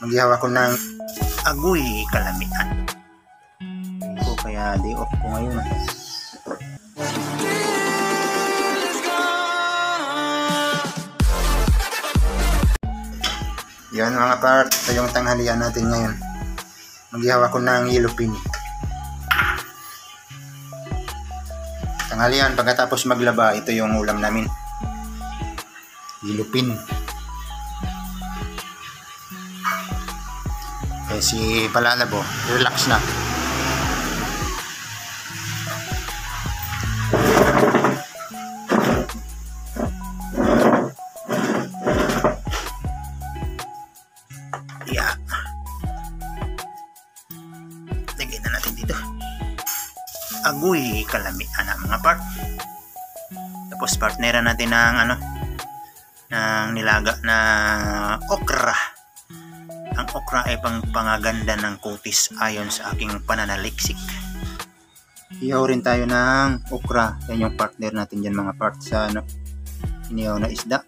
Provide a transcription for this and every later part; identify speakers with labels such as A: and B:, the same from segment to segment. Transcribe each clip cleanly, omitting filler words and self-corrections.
A: Maghihaw ako ng agoy kalamian ko, kaya day off ko ngayon. Yan mga part, ito yung tanghalian natin ngayon. Maghihaw ako ng yellow pin. Tanghalian, pagkatapos maglaba, ito yung ulam namin. Yellow pin. Eh si Palalabo, relax na. Yeah. Lagyan na natin dito. Agoy kalamian na mga part. Tapos partneran natin ng ng nilaga na okra. Ang okra ay pangaganda ng kutis ayon sa aking pananaliksik. Ihaw rin tayo ng okra. Yan yung partner natin dyan mga part sa inihaw na isda.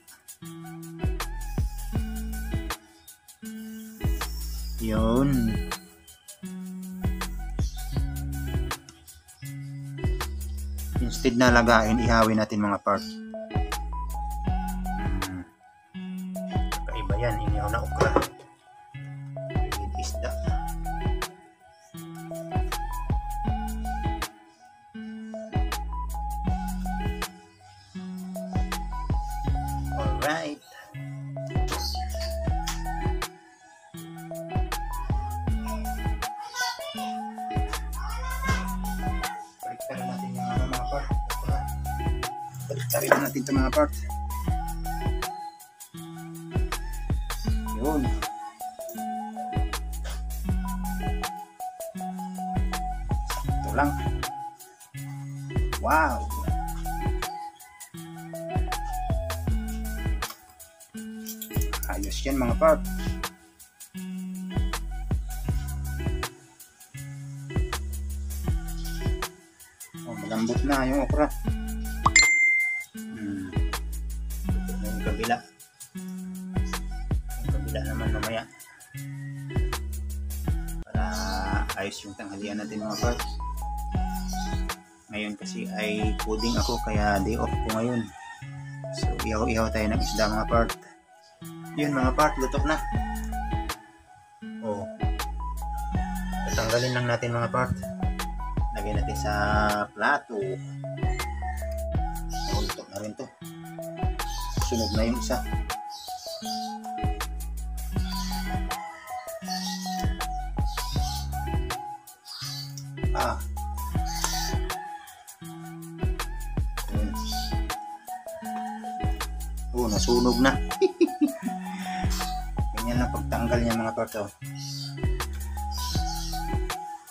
A: Yun. Instead na lagain, ihawin natin mga part. Kaiba yan, inihaw na okra. Isda. Alright. Baliktarin natin yung mga part. Baliktarin natin ito mga part. Yun. Ito lang. Wow. Ayos yan mga part. Oh, malambot na yung okra. Yung kabila. Yung kabila naman mamaya. Para ayos yung tanghalian natin mga part. Ngayon kasi ay pudding ako, kaya day off ko ngayon. So ihaw-ihaw tayo ng isda mga part. Yun mga part, luto na. Oh. Tatanggalin lang natin mga part. Lagyan natin sa plato. Oh, luto na rin to. Sunog na yung isa. Oh, nasunog na. Ganyan lang pagtanggal niya mga part.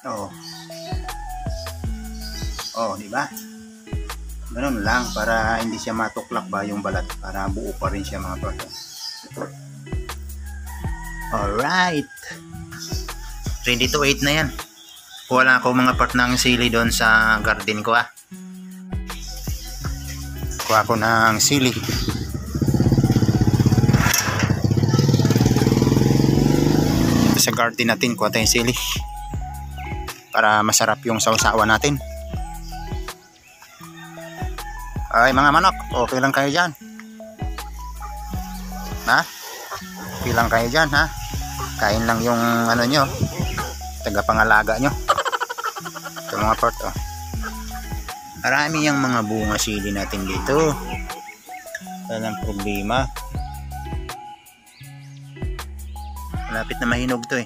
A: Oh. Oh, di ba? Ganun lang para hindi siya matuklak ba yung balat, para buo pa rin siya mga part. Alright. Ready to eat na yan. Kuha lang ako mga part ng sili doon sa garden ko Kuha ako ng sili. Sa garden natin kuha tayong sili para masarap yung sausawan natin. Ay mga manok, okay lang kayo dyan? Ha? Okay lang kayo dyan ha? Kain lang yung nyo, tagapangalaga nyo. Ito mga part Marami yung mga bunga sili natin dito. Walang problema. Malapit na mahinog to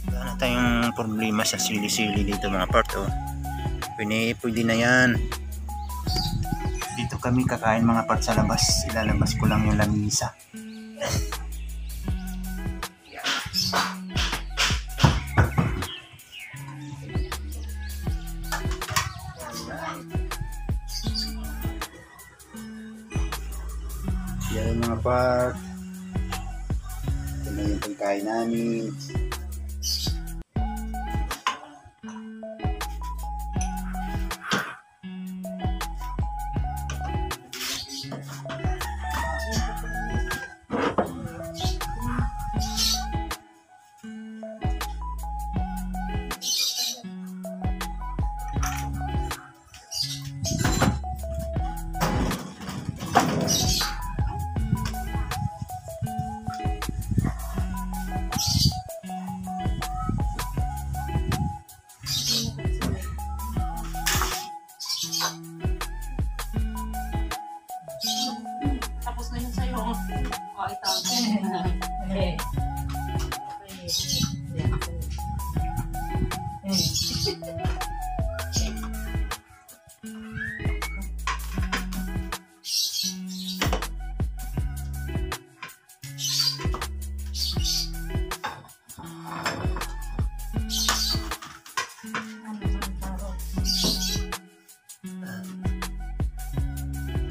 A: Wala na tayong problema sa sili-sili dito mga part Pwede na yan. Dito kami kakain mga part sa labas. Ilalabas ko lang yung lamisa. Yan mga part. Ito na yung pagkain namin.
B: Tapos na yun sa'yo. O, ito.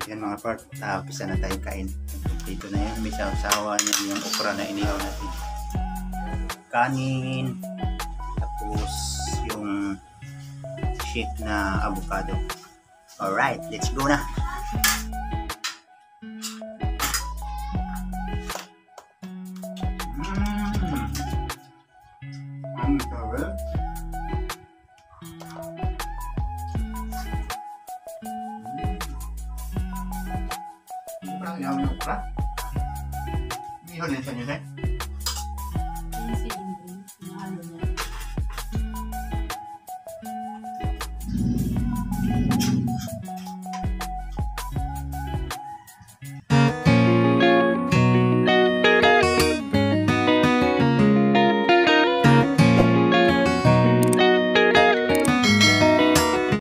A: Yan mga part, tapos na tayo kain. Dito na yan, may sawa niya yung okra na inihaw natin. Kanin, tapos yung shake na avocado. Alright, let's go na. Ang sarap. Ihaw ng okra? Ihaw din sa inyo, eh?